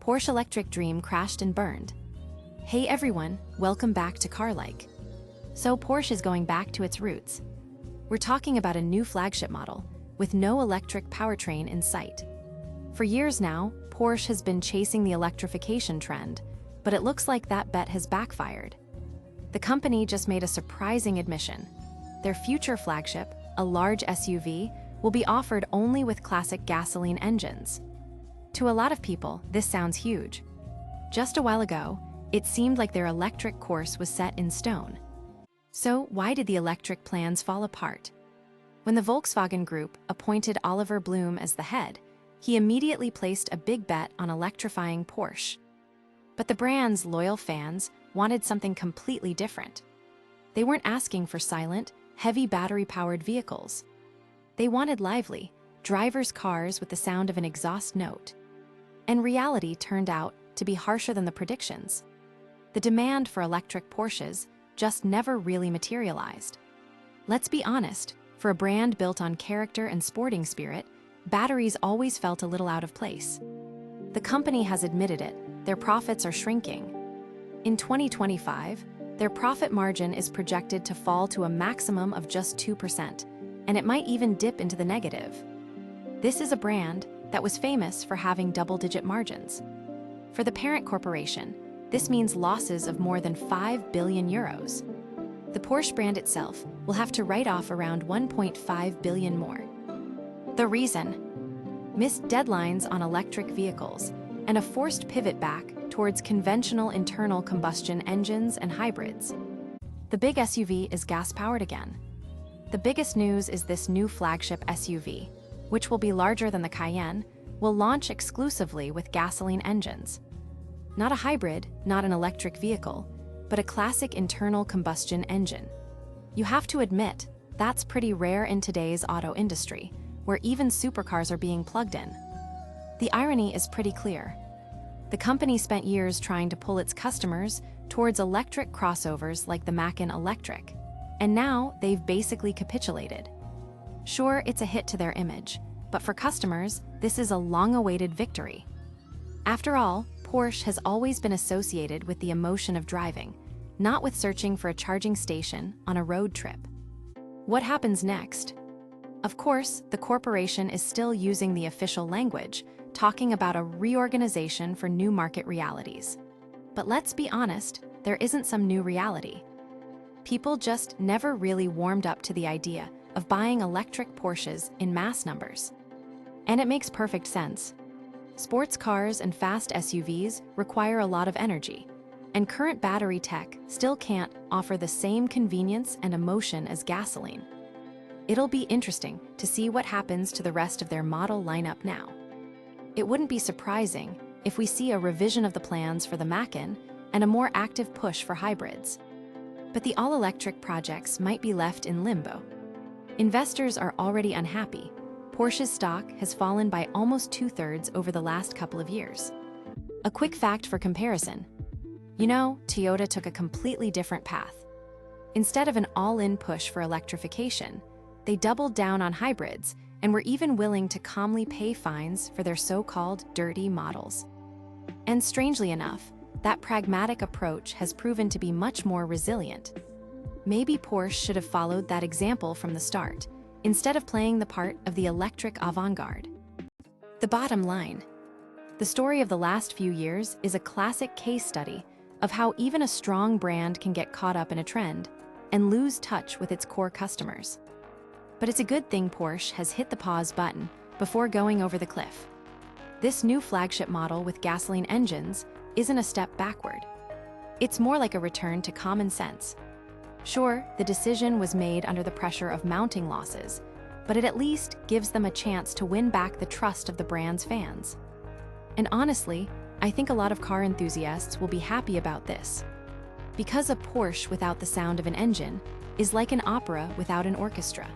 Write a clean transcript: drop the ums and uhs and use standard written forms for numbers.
Porsche electric dream crashed and burned. Hey everyone, welcome back to CarLike. So Porsche is going back to its roots. We're talking about a new flagship model with no electric powertrain in sight. For years now, Porsche has been chasing the electrification trend, but it looks like that bet has backfired. The company just made a surprising admission. Their future flagship, a large SUV, will be offered only with classic gasoline engines. To a lot of people, this sounds huge. Just a while ago, it seemed like their electric course was set in stone. So why did the electric plans fall apart? When the Volkswagen Group appointed Oliver Blume as the head, he immediately placed a big bet on electrifying Porsche. But the brand's loyal fans wanted something completely different. They weren't asking for silent, heavy battery-powered vehicles. They wanted lively, driver's cars with the sound of an exhaust note. And reality turned out to be harsher than the predictions. The demand for electric Porsches just never really materialized. Let's be honest, for a brand built on character and sporting spirit, batteries always felt a little out of place. The company has admitted it, their profits are shrinking. In 2025, their profit margin is projected to fall to a maximum of just 2%, and it might even dip into the negative. This is a brand that was famous for having double-digit margins. For the parent corporation, this means losses of more than 5 billion euros. The Porsche brand itself will have to write off around 1.5 billion more. The reason? Missed deadlines on electric vehicles and a forced pivot back towards conventional internal combustion engines and hybrids. The big SUV is gas-powered again. The biggest news is this new flagship SUV, which will be larger than the Cayenne, will launch exclusively with gasoline engines. Not a hybrid, not an electric vehicle, but a classic internal combustion engine. You have to admit, that's pretty rare in today's auto industry, where even supercars are being plugged in. The irony is pretty clear. The company spent years trying to pull its customers towards electric crossovers like the Macan Electric, and now they've basically capitulated. Sure, it's a hit to their image, but for customers, this is a long-awaited victory. After all, Porsche has always been associated with the emotion of driving, not with searching for a charging station on a road trip. What happens next? Of course, the corporation is still using the official language, talking about a reorganization for new market realities. But let's be honest, there isn't some new reality. People just never really warmed up to the idea of buying electric Porsches in mass numbers. And it makes perfect sense. Sports cars and fast SUVs require a lot of energy, and current battery tech still can't offer the same convenience and emotion as gasoline. It'll be interesting to see what happens to the rest of their model lineup now. It wouldn't be surprising if we see a revision of the plans for the Macan and a more active push for hybrids. But the all-electric projects might be left in limbo. Investors are already unhappy. Porsche's stock has fallen by almost 2/3 over the last couple of years. A quick fact for comparison. You know, Toyota took a completely different path. Instead of an all-in push for electrification, they doubled down on hybrids and were even willing to calmly pay fines for their so-called dirty models. And strangely enough, that pragmatic approach has proven to be much more resilient. Maybe Porsche should have followed that example from the start, instead of playing the part of the electric avant-garde. The bottom line. The story of the last few years is a classic case study of how even a strong brand can get caught up in a trend and lose touch with its core customers. But it's a good thing Porsche has hit the pause button before going over the cliff. This new flagship model with gasoline engines isn't a step backward. It's more like a return to common sense. Sure, the decision was made under the pressure of mounting losses, but it at least gives them a chance to win back the trust of the brand's fans. And honestly, I think a lot of car enthusiasts will be happy about this. Because a Porsche without the sound of an engine is like an opera without an orchestra.